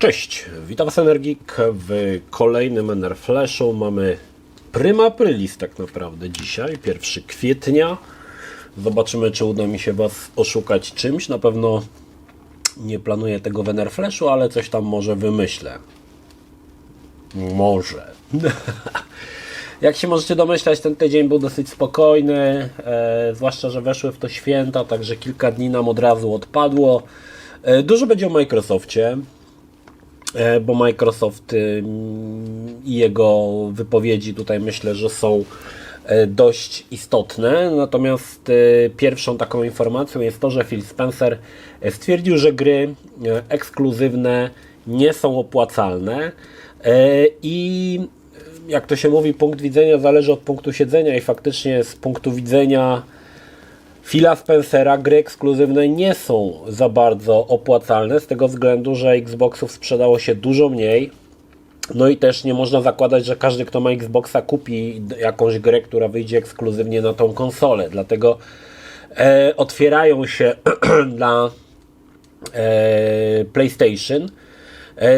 Cześć, witam Was Energik w kolejnym Enerflashu. Mamy prima aprilis tak naprawdę dzisiaj, 1 kwietnia. Zobaczymy, czy uda mi się Was oszukać czymś. Na pewno nie planuję tego w Enerflashu, ale coś tam może wymyślę. Może. Jak się możecie domyślać, ten tydzień był dosyć spokojny, zwłaszcza, że weszły w to święta, także kilka dni nam od razu odpadło. Dużo będzie o Microsoftie, bo Microsoft i jego wypowiedzi tutaj myślę, że są dość istotne. Natomiast pierwszą taką informacją jest to, że Phil Spencer stwierdził, że gry ekskluzywne nie są opłacalne i jak to się mówi, punkt widzenia zależy od punktu siedzenia i faktycznie z punktu widzenia Phila Spencera gry ekskluzywne nie są za bardzo opłacalne z tego względu, że Xboxów sprzedało się dużo mniej. No i też nie można zakładać, że każdy, kto ma Xboxa, kupi jakąś grę, która wyjdzie ekskluzywnie na tą konsolę. Dlatego otwierają się dla PlayStation.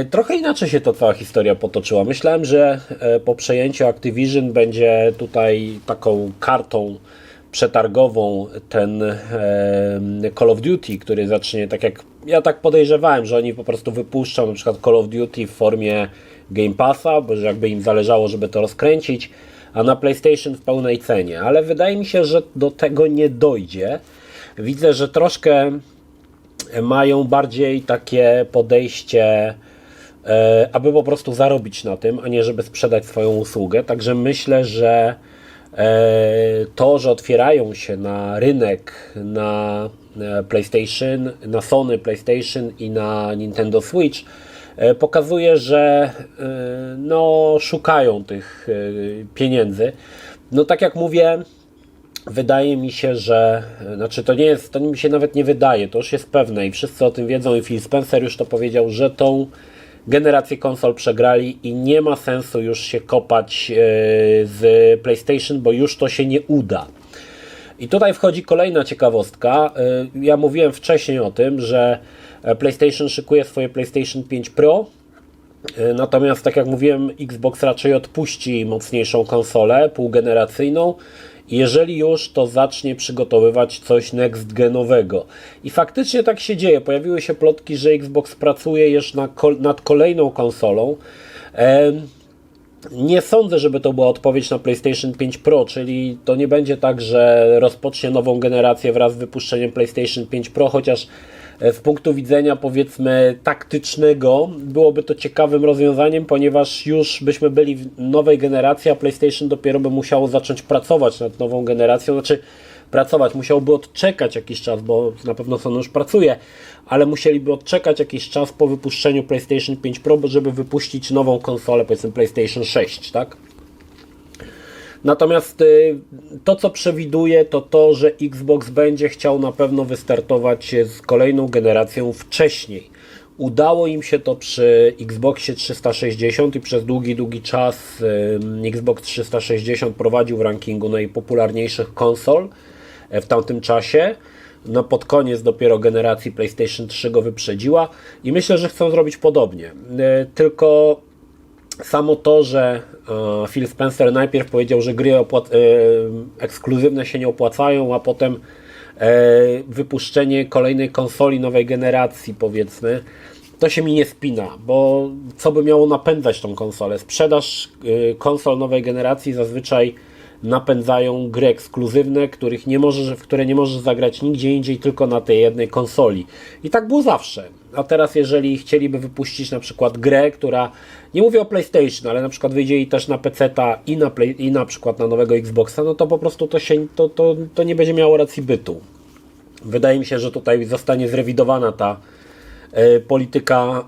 Trochę inaczej się to cała historia potoczyła. Myślałem, że po przejęciu Activision będzie tutaj taką kartą przetargową ten Call of Duty, który zacznie, tak jak ja tak podejrzewałem, że oni po prostu wypuszczą na przykład Call of Duty w formie Game Passa, bo że jakby im zależało, żeby to rozkręcić, a na PlayStation w pełnej cenie. Ale wydaje mi się, że do tego nie dojdzie. Widzę, że troszkę mają bardziej takie podejście, aby po prostu zarobić na tym, a nie żeby sprzedać swoją usługę. Także myślę, że to, że otwierają się na rynek na PlayStation, na Sony PlayStation i na Nintendo Switch, pokazuje, że no, szukają tych pieniędzy. No tak jak mówię, wydaje mi się, że to mi się nawet nie wydaje, to już jest pewne i wszyscy o tym wiedzą i Phil Spencer już to powiedział, że tą generację konsol przegrali i nie ma sensu już się kopać z PlayStation, bo już to się nie uda. I tutaj wchodzi kolejna ciekawostka. Ja mówiłem wcześniej o tym, że PlayStation szykuje swoje PlayStation 5 Pro, natomiast tak jak mówiłem, Xbox raczej odpuści mocniejszą konsolę półgeneracyjną. Jeżeli już, to zacznie przygotowywać coś next-genowego. I faktycznie tak się dzieje. Pojawiły się plotki, że Xbox pracuje jeszcze nad kolejną konsolą. Nie sądzę, żeby to była odpowiedź na PlayStation 5 Pro, czyli to nie będzie tak, że rozpocznie nową generację wraz z wypuszczeniem PlayStation 5 Pro, chociaż z punktu widzenia powiedzmy taktycznego byłoby to ciekawym rozwiązaniem, ponieważ już byśmy byli w nowej generacji, a PlayStation dopiero by musiało zacząć pracować nad nową generacją, musiałby odczekać jakiś czas, bo na pewno Sony już pracuje, ale musieliby odczekać jakiś czas po wypuszczeniu PlayStation 5 Pro, żeby wypuścić nową konsolę, powiedzmy PlayStation 6, tak? Natomiast to, co przewiduję, to to, że Xbox będzie chciał na pewno wystartować z kolejną generacją wcześniej. Udało im się to przy Xboxie 360 i przez długi czas Xbox 360 prowadził w rankingu najpopularniejszych konsol w tamtym czasie. No pod koniec dopiero generacji PlayStation 3 go wyprzedziła i myślę, że chcą zrobić podobnie. Tylko samo to, że Phil Spencer najpierw powiedział, że gry ekskluzywne się nie opłacają, a potem wypuszczenie kolejnej konsoli nowej generacji, powiedzmy, to się mi nie spina, bo co by miało napędzać tą konsolę? Sprzedaż konsol nowej generacji zazwyczaj napędzają gry ekskluzywne, w które nie możesz zagrać nigdzie indziej, tylko na tej jednej konsoli. I tak było zawsze. A teraz jeżeli chcieliby wypuścić na przykład grę, która, nie mówię o PlayStation, ale na przykład wyjdzie i też na PC-ta i na przykład na nowego Xboxa, no to po prostu to nie będzie miało racji bytu. Wydaje mi się, że tutaj zostanie zrewidowana ta polityka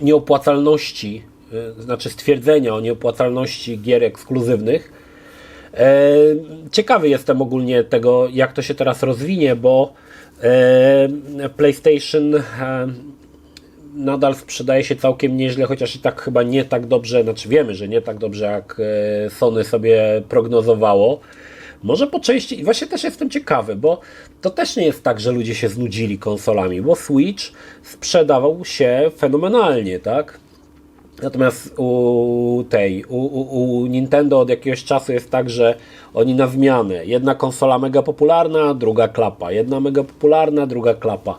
nieopłacalności, znaczy stwierdzenia o nieopłacalności gier ekskluzywnych. Ciekawy jestem ogólnie tego, jak to się teraz rozwinie, bo PlayStation nadal sprzedaje się całkiem nieźle, chociaż i tak chyba nie tak dobrze, znaczy wiemy, że nie tak dobrze jak Sony sobie prognozowało. Może po części, i właśnie też jestem ciekawy, bo to też nie jest tak, że ludzie się znudzili konsolami, bo Switch sprzedawał się fenomenalnie, tak? Natomiast u Nintendo od jakiegoś czasu jest tak, że oni na zmianę. Jedna konsola mega popularna, druga klapa. Jedna mega popularna, druga klapa.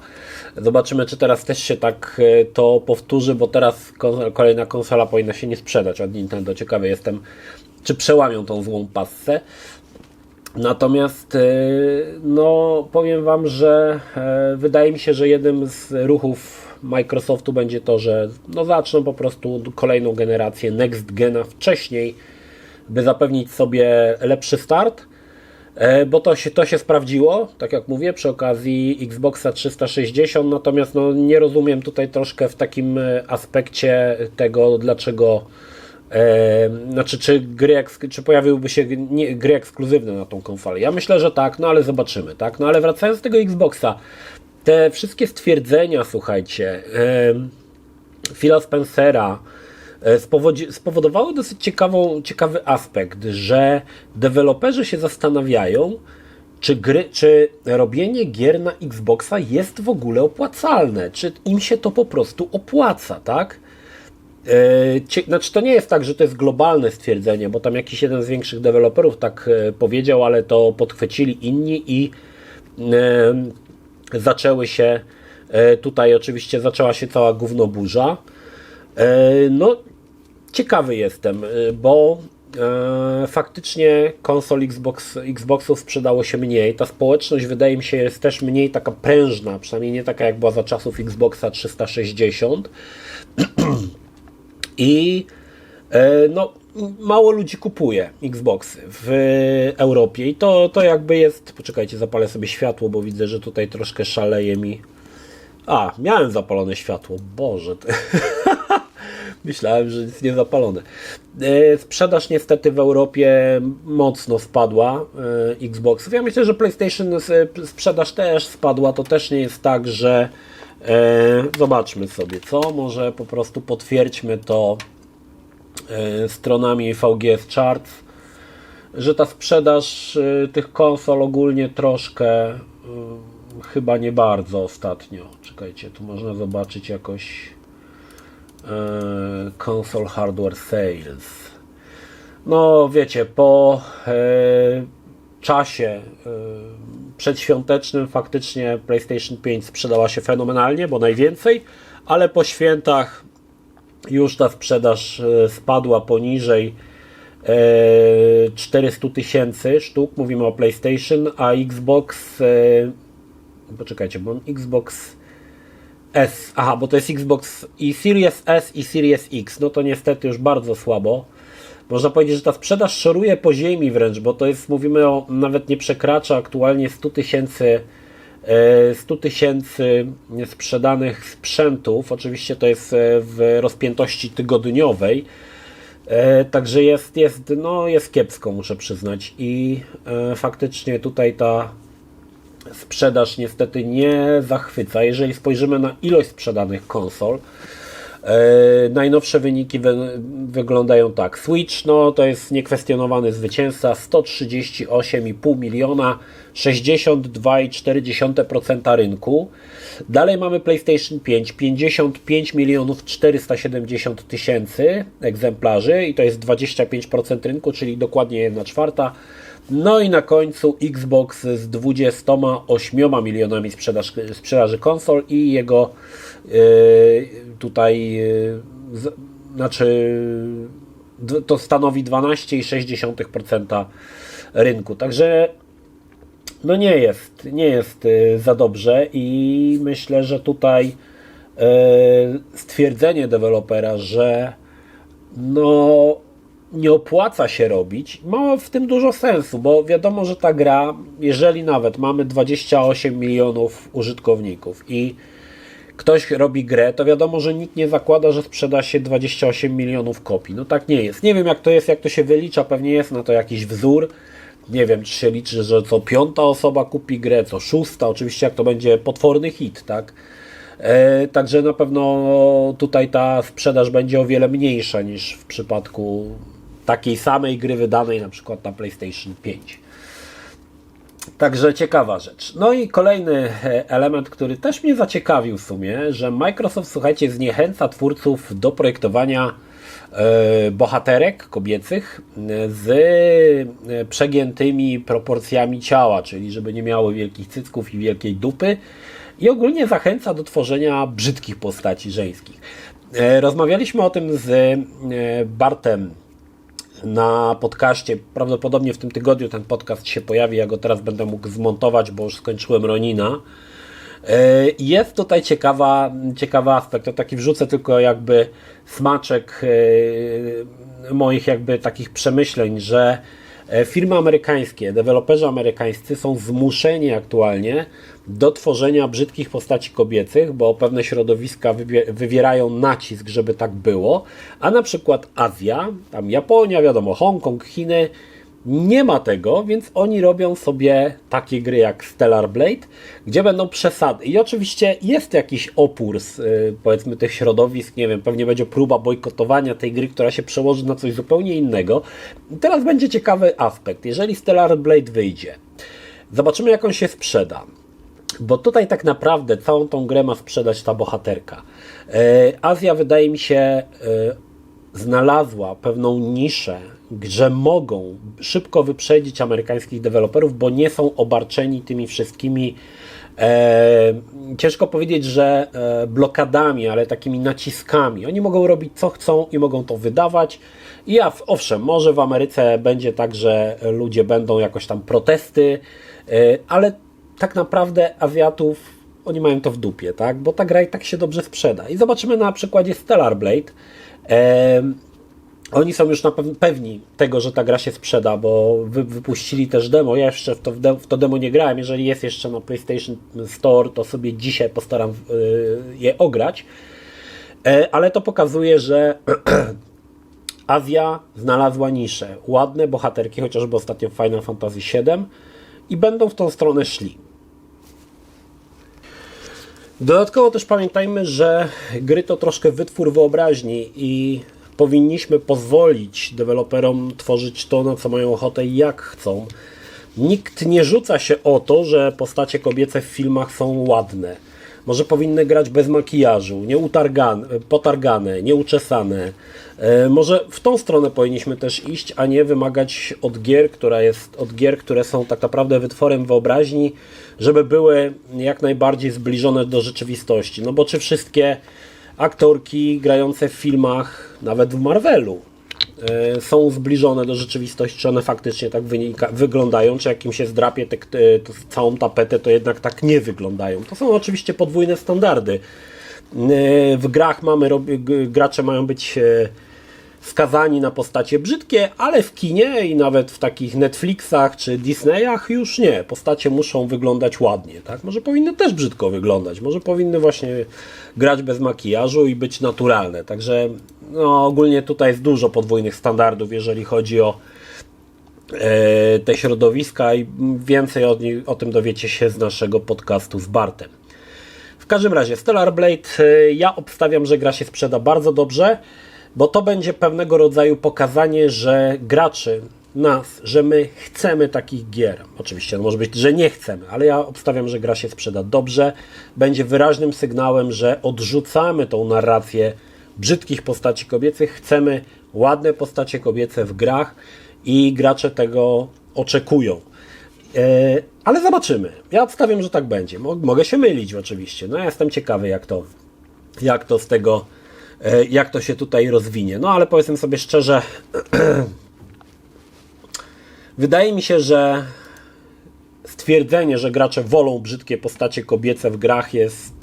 Zobaczymy, czy teraz też się tak to powtórzy, bo teraz kolejna konsola powinna się nie sprzedać od Nintendo. Ciekawy jestem, czy przełamią tą złą passę. Natomiast no, powiem Wam, że wydaje mi się, że jednym z ruchów Microsoftu będzie to, że no, zaczną po prostu kolejną generację Next Gena wcześniej, by zapewnić sobie lepszy start, bo to się sprawdziło, tak jak mówię, przy okazji Xboxa 360, natomiast no, nie rozumiem tutaj troszkę w takim aspekcie tego, dlaczego znaczy, czy pojawiłyby się gry ekskluzywne na tą konsolę? Ja myślę, że tak, no ale zobaczymy, tak? No ale wracając do tego Xboxa, te wszystkie stwierdzenia, słuchajcie, Phila Spencera spowodowały dosyć ciekawy aspekt, że deweloperzy się zastanawiają, czy robienie gier na Xboxa jest w ogóle opłacalne, czy im się to po prostu opłaca, tak? Znaczy to nie jest tak, że to jest globalne stwierdzenie, bo tam jakiś jeden z większych deweloperów tak powiedział, ale to podchwycili inni i zaczęła się cała gównoburza. No, ciekawy jestem, bo faktycznie konsol Xboxów sprzedało się mniej. Ta społeczność, wydaje mi się, jest też mniej taka prężna, przynajmniej nie taka jak była za czasów Xboxa 360. I no, mało ludzi kupuje Xboxy w Europie i to jakby jest... Poczekajcie, zapalę sobie światło, bo widzę, że tutaj troszkę szaleje mi. Miałem zapalone światło. Boże. Myślałem, że jest niezapalone. Sprzedaż niestety w Europie mocno spadła Xboxów. Ja myślę, że PlayStation sprzedaż też spadła. To też nie jest tak, że zobaczmy sobie, co? Może po prostu potwierdźmy to stronami VGS Charts, że ta sprzedaż tych konsol ogólnie troszkę chyba nie bardzo ostatnio. Czekajcie, tu można zobaczyć jakoś console hardware sales. No wiecie, po czasie przedświątecznym faktycznie PlayStation 5 sprzedała się fenomenalnie, bo najwięcej, ale po świętach już ta sprzedaż spadła poniżej 400 000 sztuk, mówimy o PlayStation, a Xbox poczekajcie, bo Xbox S, bo to jest Xbox i Series S i Series X, no to niestety już bardzo słabo. Można powiedzieć, że ta sprzedaż szoruje po ziemi wręcz, bo to jest, mówimy o, nawet nie przekracza aktualnie 100 000 sprzedanych sprzętów. Oczywiście to jest w rozpiętości tygodniowej. Także jest kiepsko, muszę przyznać. I faktycznie tutaj ta sprzedaż niestety nie zachwyca. Jeżeli spojrzymy na ilość sprzedanych konsol, najnowsze wyniki wyglądają tak. Switch, no to jest niekwestionowany zwycięzca, 138,5 miliona, 62,4% rynku. Dalej mamy PlayStation 5, 55 milionów 470 tysięcy egzemplarzy i to jest 25% rynku, czyli dokładnie 1/4. No i na końcu Xbox z 28 milionami sprzedaży konsol i jego to stanowi 12,6% rynku. Także no nie jest za dobrze i myślę, że tutaj stwierdzenie dewelopera, że no nie opłaca się robić, ma w tym dużo sensu, bo wiadomo, że ta gra, jeżeli nawet mamy 28 milionów użytkowników i ktoś robi grę, to wiadomo, że nikt nie zakłada, że sprzeda się 28 milionów kopii. No tak nie jest. Nie wiem jak to jest, jak to się wylicza, pewnie jest na to jakiś wzór. Nie wiem, czy się liczy, że co 5. osoba kupi grę, co 6. Oczywiście jak to będzie potworny hit, tak? Także na pewno tutaj ta sprzedaż będzie o wiele mniejsza niż w przypadku takiej samej gry wydanej na przykład na PlayStation 5. Także ciekawa rzecz. No i kolejny element, który też mnie zaciekawił w sumie, że Microsoft, słuchajcie, zniechęca twórców do projektowania bohaterek kobiecych z przegiętymi proporcjami ciała, czyli żeby nie miały wielkich cycków i wielkiej dupy, i ogólnie zachęca do tworzenia brzydkich postaci żeńskich. Rozmawialiśmy o tym z Bartem na podcaście. Prawdopodobnie w tym tygodniu ten podcast się pojawi. Ja go teraz będę mógł zmontować, bo już skończyłem Ronina. Jest tutaj ciekawy aspekt. To taki wrzucę tylko jakby smaczek moich jakby takich przemyśleń, że firmy amerykańskie, deweloperzy amerykańscy są zmuszeni aktualnie do tworzenia brzydkich postaci kobiecych, bo pewne środowiska wywierają nacisk, żeby tak było, a na przykład Azja, tam Japonia, wiadomo, Hongkong, Chiny, nie ma tego, więc oni robią sobie takie gry jak Stellar Blade, gdzie będą przesady. I oczywiście jest jakiś opór z powiedzmy tych środowisk, nie wiem, pewnie będzie próba bojkotowania tej gry, która się przełoży na coś zupełnie innego. I teraz będzie ciekawy aspekt. Jeżeli Stellar Blade wyjdzie, zobaczymy, jak on się sprzeda. Bo tutaj tak naprawdę całą tą grę ma sprzedać ta bohaterka. Azja, wydaje mi się, znalazła pewną niszę, że mogą szybko wyprzedzić amerykańskich deweloperów, bo nie są obarczeni tymi wszystkimi, ciężko powiedzieć, że blokadami, ale takimi naciskami. Oni mogą robić co chcą i mogą to wydawać. I owszem, może w Ameryce będzie tak, że ludzie będą jakoś tam protesty, ale tak naprawdę Azjatów, oni mają to w dupie, tak? Bo ta gra i tak się dobrze sprzeda. I zobaczymy na przykładzie Stellar Blade. Oni są już na pewni tego, że ta gra się sprzeda, bo wypuścili też demo. Ja jeszcze w to demo nie grałem. Jeżeli jest jeszcze na PlayStation Store, to sobie dzisiaj postaram je ograć. Ale to pokazuje, że Azja znalazła niszę. Ładne bohaterki, chociażby ostatnio w Final Fantasy VII, i będą w tą stronę szli. Dodatkowo też pamiętajmy, że gry to troszkę wytwór wyobraźni i powinniśmy pozwolić deweloperom tworzyć to, na co mają ochotę i jak chcą. Nikt nie rzuca się o to, że postacie kobiece w filmach są ładne. Może powinny grać bez makijażu, potargane, nieuczesane. Może w tą stronę powinniśmy też iść, a nie wymagać od gier, które są tak naprawdę wytworem wyobraźni, żeby były jak najbardziej zbliżone do rzeczywistości. No bo czy wszystkie aktorki grające w filmach, nawet w Marvelu, są zbliżone do rzeczywistości, czy one faktycznie tak wyglądają, czy jak im się zdrapie całą tapetę, to jednak tak nie wyglądają. To są oczywiście podwójne standardy. W grach gracze mają być skazani na postacie brzydkie, ale w kinie i nawet w takich Netflixach czy Disneyach już nie. Postacie muszą wyglądać ładnie, tak? Może powinny też brzydko wyglądać, może powinny właśnie grać bez makijażu i być naturalne. Także no, ogólnie tutaj jest dużo podwójnych standardów, jeżeli chodzi o te środowiska, i więcej o tym dowiecie się z naszego podcastu z Bartem. W każdym razie Stellar Blade, ja obstawiam, że gra się sprzeda bardzo dobrze, bo to będzie pewnego rodzaju pokazanie, że graczy, że my chcemy takich gier. Oczywiście może być, że nie chcemy, ale ja obstawiam, że gra się sprzeda dobrze. Będzie wyraźnym sygnałem, że odrzucamy tą narrację brzydkich postaci kobiecych. Chcemy ładne postacie kobiece w grach i gracze tego oczekują. Ale zobaczymy. Ja obstawiam, że tak będzie. Mogę się mylić oczywiście. No ja jestem ciekawy, jak to się tutaj rozwinie. No ale powiedzmy sobie szczerze, wydaje mi się, że stwierdzenie, że gracze wolą brzydkie postacie kobiece w grach jest...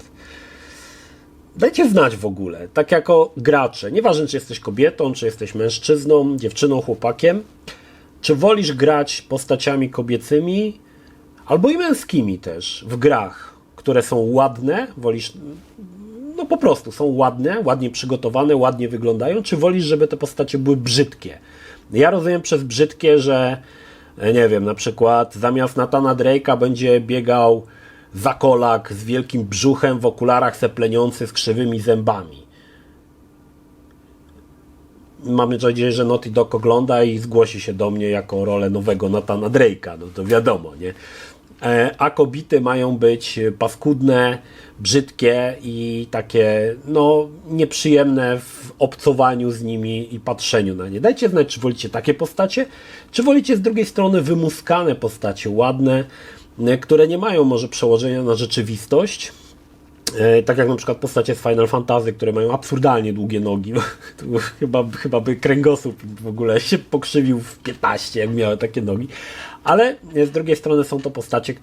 Dajcie znać w ogóle, tak jako gracze, nieważne czy jesteś kobietą, czy jesteś mężczyzną, dziewczyną, chłopakiem, czy wolisz grać postaciami kobiecymi, albo i męskimi też, w grach, które są ładne, wolisz... No po prostu są ładne, ładnie przygotowane, ładnie wyglądają, czy wolisz, żeby te postacie były brzydkie? Ja rozumiem przez brzydkie, że nie wiem, na przykład zamiast Nathana Drake'a będzie biegał zakolak z wielkim brzuchem w okularach sepleniący z krzywymi zębami. mam nadzieję, że Naughty Dog ogląda i zgłosi się do mnie jako rolę nowego Nathana Drake'a, no to wiadomo, nie? A kobiety mają być paskudne, brzydkie i takie, no, nieprzyjemne w obcowaniu z nimi i patrzeniu na nie. Dajcie znać, czy wolicie takie postacie, czy wolicie z drugiej strony wymuskane postacie, ładne, które nie mają może przełożenia na rzeczywistość. Tak jak na przykład postacie z Final Fantasy, które mają absurdalnie długie nogi. chyba by kręgosłup w ogóle się pokrzywił w 15, jak miały takie nogi. Ale z drugiej strony są to postacie,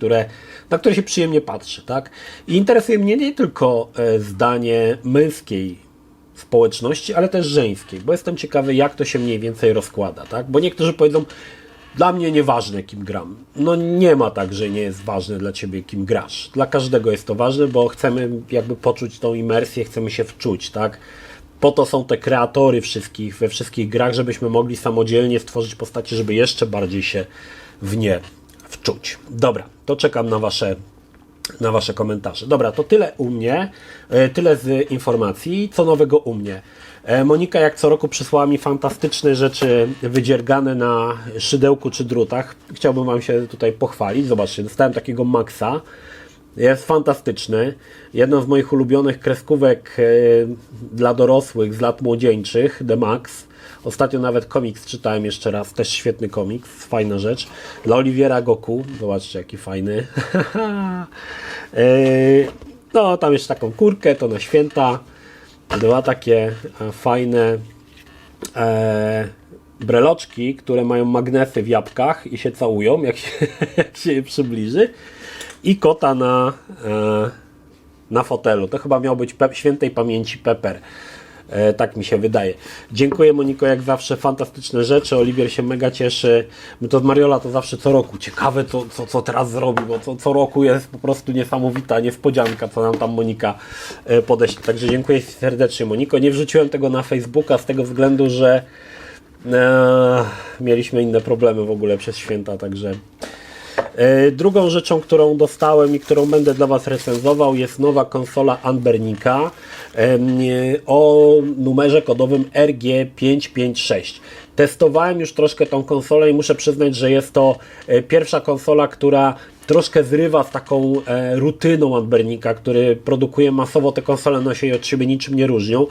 na które się przyjemnie patrzy. Tak? I interesuje mnie nie tylko zdanie męskiej społeczności, ale też żeńskiej, bo jestem ciekawy, jak to się mniej więcej rozkłada. Tak? Bo niektórzy powiedzą, dla mnie nieważne, kim gram. No nie ma tak, że nie jest ważne dla ciebie, kim grasz. Dla każdego jest to ważne, bo chcemy jakby poczuć tą imersję, chcemy się wczuć, tak? Po to są te kreatory we wszystkich grach, żebyśmy mogli samodzielnie stworzyć postacie, żeby jeszcze bardziej się w nie wczuć. Dobra, to czekam na wasze komentarze. Dobra, to tyle u mnie, tyle z informacji. Co nowego u mnie? Monika jak co roku przysłała mi fantastyczne rzeczy wydziergane na szydełku czy drutach. Chciałbym wam się tutaj pochwalić. Zobaczcie, dostałem takiego Maxa. Jest fantastyczny. Jedną z moich ulubionych kreskówek dla dorosłych z lat młodzieńczych, The Max. Ostatnio nawet komiks czytałem jeszcze raz, też świetny komiks, fajna rzecz. Dla Oliwiera Goku, zobaczcie jaki fajny. No, tam jeszcze taką kurkę, to na święta. Dwa takie fajne breloczki, które mają magnesy w jabłkach i się całują, jak się je przybliży. I kota na fotelu. To chyba miał być świętej pamięci Pepper. Tak mi się wydaje. Dziękuję Moniko, jak zawsze fantastyczne rzeczy. Oliwier się mega cieszy. My to z Mariola to zawsze co roku. Ciekawe co teraz zrobi, bo co roku jest po prostu niesamowita niespodzianka, co nam tam Monika podeśle. Także dziękuję serdecznie Moniko. Nie wrzuciłem tego na Facebooka z tego względu, że mieliśmy inne problemy w ogóle przez święta, także drugą rzeczą, którą dostałem i którą będę dla was recenzował, jest nowa konsola Anbernika o numerze kodowym RG556. Testowałem już troszkę tą konsolę i muszę przyznać, że jest to pierwsza konsola, która troszkę zrywa z taką rutyną Anbernika, który produkuje masowo. Te konsole one się od siebie niczym nie różnią.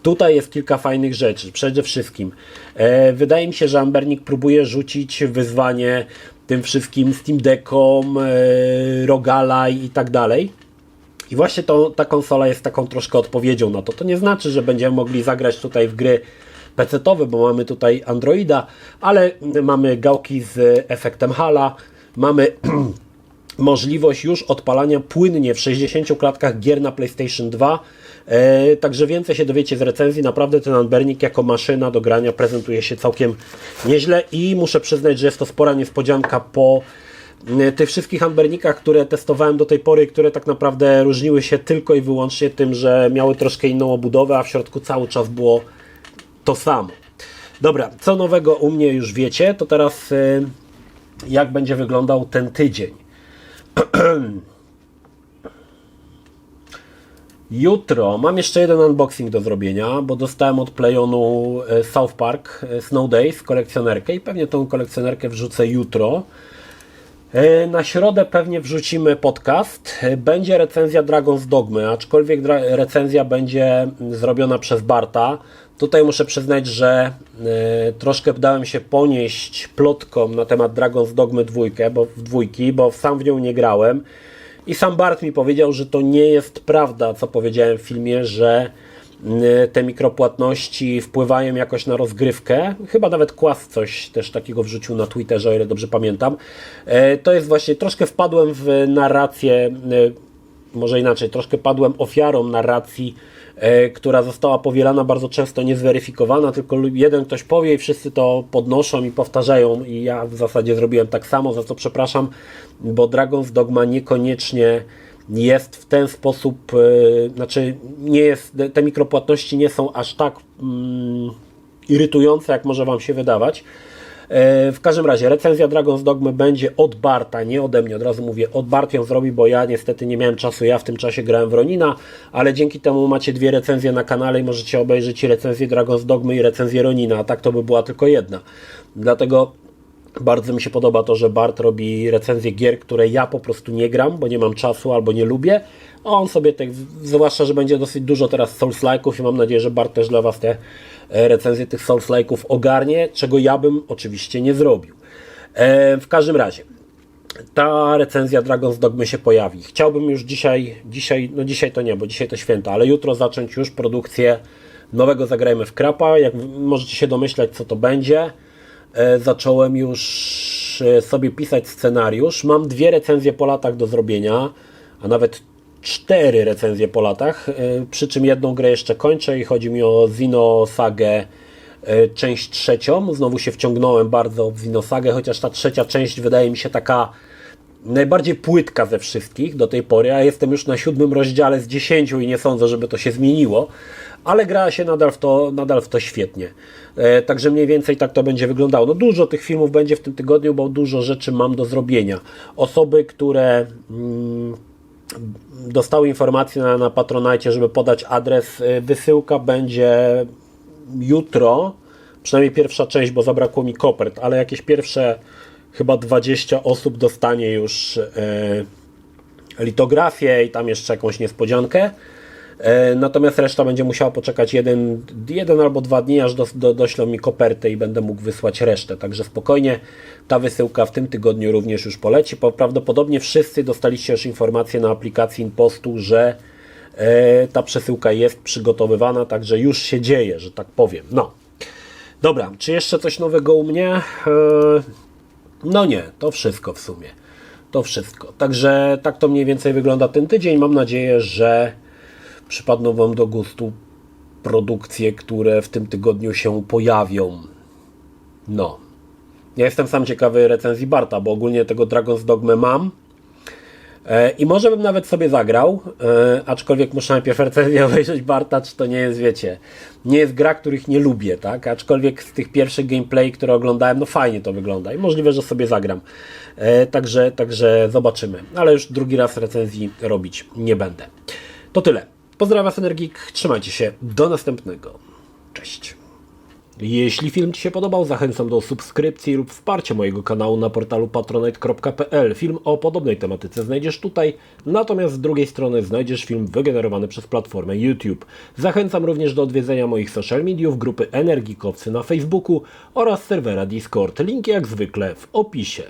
Tutaj jest kilka fajnych rzeczy. Przede wszystkim wydaje mi się, że Anbernik próbuje rzucić wyzwanie tym wszystkim Steam Deckom, Rogalaj i tak dalej. I właśnie ta konsola jest taką troszkę odpowiedzią na to. To nie znaczy, że będziemy mogli zagrać tutaj w gry PC-towe, bo mamy tutaj Androida, ale mamy gałki z efektem Hala, mamy możliwość już odpalania płynnie w 60 klatkach gier na PlayStation 2. Także więcej się dowiecie z recenzji. Naprawdę ten Anbernik jako maszyna do grania prezentuje się całkiem nieźle i muszę przyznać, że jest to spora niespodzianka po tych wszystkich Anbernikach, które testowałem do tej pory, które tak naprawdę różniły się tylko i wyłącznie tym, że miały troszkę inną obudowę, a w środku cały czas było to samo. Dobra, co nowego u mnie już wiecie, to teraz jak będzie wyglądał ten tydzień. Jutro mam jeszcze jeden unboxing do zrobienia, bo dostałem od Playonu South Park Snow Days kolekcjonerkę i pewnie tą kolekcjonerkę wrzucę jutro. Na środę pewnie wrzucimy podcast. Będzie recenzja Dragon's Dogmy, aczkolwiek recenzja będzie zrobiona przez Barta. Tutaj muszę przyznać, że troszkę dałem się ponieść plotkom na temat Dragon's Dogmy 2, bo sam w nią nie grałem. I sam Bart mi powiedział, że to nie jest prawda, co powiedziałem w filmie, że te mikropłatności wpływają jakoś na rozgrywkę. Chyba nawet Kłas coś też takiego wrzucił na Twitterze, o ile dobrze pamiętam. To jest właśnie, troszkę wpadłem w narrację, może inaczej, troszkę padłem ofiarą narracji, która została powielana bardzo często niezweryfikowana, tylko jeden ktoś powie i wszyscy to podnoszą i powtarzają i ja w zasadzie zrobiłem tak samo, za co przepraszam, bo Dragon's Dogma niekoniecznie jest w ten sposób, znaczy nie jest, te mikropłatności nie są aż tak irytujące, jak może wam się wydawać. W każdym razie recenzja Dragon's Dogmy będzie od Barta, nie ode mnie, od razu mówię, od Bart ją zrobi, bo ja niestety nie miałem czasu, ja w tym czasie grałem w Ronina, ale dzięki temu macie 2 recenzje na kanale i możecie obejrzeć recenzję Dragon's Dogmy i recenzję Ronina, a tak to by była tylko jedna. Dlatego bardzo mi się podoba to, że Bart robi recenzje gier, które ja po prostu nie gram, bo nie mam czasu albo nie lubię. A on sobie, zwłaszcza, że będzie dosyć dużo teraz Souls-like'ów i mam nadzieję, że Bart też dla Was te recenzje tych Souls-like'ów ogarnie, czego ja bym oczywiście nie zrobił. W każdym razie, ta recenzja Dragon's Dogmy się pojawi. Chciałbym już dzisiaj to nie, bo dzisiaj to święta, ale jutro zacząć już produkcję nowego Zagrajmy w Krapa. Jak możecie się domyślać, co to będzie. Zacząłem już sobie pisać scenariusz. Mam 2 recenzje po latach do zrobienia, a nawet 4 recenzje po latach, przy czym jedną grę jeszcze kończę i chodzi mi o Xenosagę część 3. Znowu się wciągnąłem bardzo w Xenosagę, chociaż ta 3. część wydaje mi się taka najbardziej płytka ze wszystkich do tej pory, a jestem już na 7 rozdziale z 10 i nie sądzę, żeby to się zmieniło, ale gra się nadal w to świetnie. Także mniej więcej tak to będzie wyglądało. No dużo tych filmów będzie w tym tygodniu, bo dużo rzeczy mam do zrobienia. Osoby, które dostały informację na Patronite, żeby podać adres, wysyłka będzie jutro, przynajmniej pierwsza część, bo zabrakło mi kopert, ale jakieś pierwsze chyba 20 osób dostanie już litografię i tam jeszcze jakąś niespodziankę. Natomiast reszta będzie musiała poczekać jeden albo 2 dni, aż doślą mi kopertę i będę mógł wysłać resztę. Także spokojnie, ta wysyłka w tym tygodniu również już poleci. Prawdopodobnie wszyscy dostaliście już informację na aplikacji InPostu, że ta przesyłka jest przygotowywana, także już się dzieje, że tak powiem. No, dobra, czy jeszcze coś nowego u mnie? No nie, to wszystko w sumie. To wszystko. Także tak to mniej więcej wygląda ten tydzień. Mam nadzieję, że przypadną Wam do gustu produkcje, które w tym tygodniu się pojawią. No. Ja jestem sam ciekawy recenzji Barta, bo ogólnie tego Dragon's Dogmy mam. I może bym nawet sobie zagrał, aczkolwiek muszę najpierw recenzję obejrzeć Barta, czy to nie jest, wiecie, nie jest gra, których nie lubię, tak? Aczkolwiek z tych pierwszych gameplay, które oglądałem, no fajnie to wygląda i możliwe, że sobie zagram. Także zobaczymy, ale już drugi raz recenzji robić nie będę. To tyle. Pozdrawiam Was, Energik, trzymajcie się, do następnego. Cześć. Jeśli film Ci się podobał, zachęcam do subskrypcji lub wsparcia mojego kanału na portalu patronite.pl. Film o podobnej tematyce znajdziesz tutaj, natomiast z drugiej strony znajdziesz film wygenerowany przez platformę YouTube. Zachęcam również do odwiedzenia moich social mediów, grupy Energikowcy na Facebooku oraz serwera Discord. Linki jak zwykle w opisie.